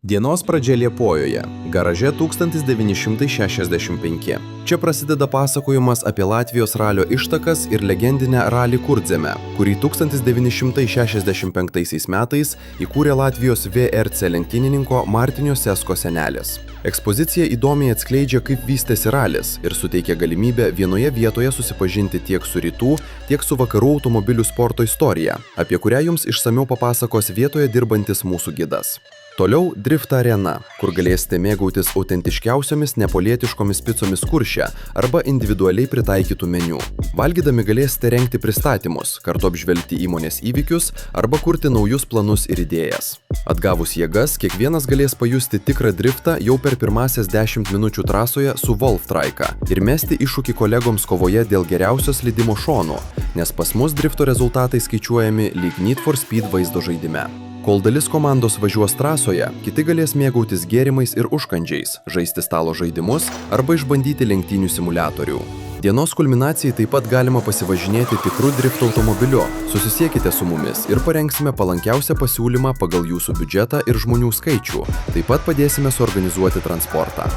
Dienos pradžia Liepojoje, garaže 1965. Čia prasideda pasakojimas apie Latvijos ralio ištakas ir legendinę ralį Kurdzemę, kurį 1965 metais įkūrė Latvijos VRC lenktynininko Martinio Sesko senelis. Ekspozicija įdomiai atskleidžia, kaip vystėsi ralis ir suteikia galimybę vienoje vietoje susipažinti tiek su rytų, tiek su vakarų automobilių sporto istorija, apie kurią jums išsamiau papasakos vietoje dirbantis mūsų gidas. Toliau Drift Arena, kur galėsite mėgautis autentiškiausiomis neapolietiškomis picomis Kurše arba individualiai pritaikytų meniu. Valgydami galėsite rengti pristatymus, kartu apžvelgti įmonės įvykius arba kurti naujus planus ir idėjas. Atgavus jėgas, kiekvienas galės pajusti tikrą driftą jau per pirmasias 10 minučių trasoje su Wolf Trike ir mesti iššūkį kolegoms kovoje dėl geriausios slydimo šonų, nes pas mus drifto rezultatai skaičiuojami lyg Need for Speed vaizdo žaidime. Kol dalis komandos važiuos trasoje, kiti galės mėgautis gėrimais ir užkandžiais, žaisti stalo žaidimus arba išbandyti lenktynių simuliatorių. Dienos kulminacijai taip pat galima pasivažinėti tikrų drifto automobiliu. Susisiekite su mumis ir parengsime palankiausią pasiūlymą pagal jūsų biudžetą ir žmonių skaičių. Taip pat padėsime suorganizuoti transportą.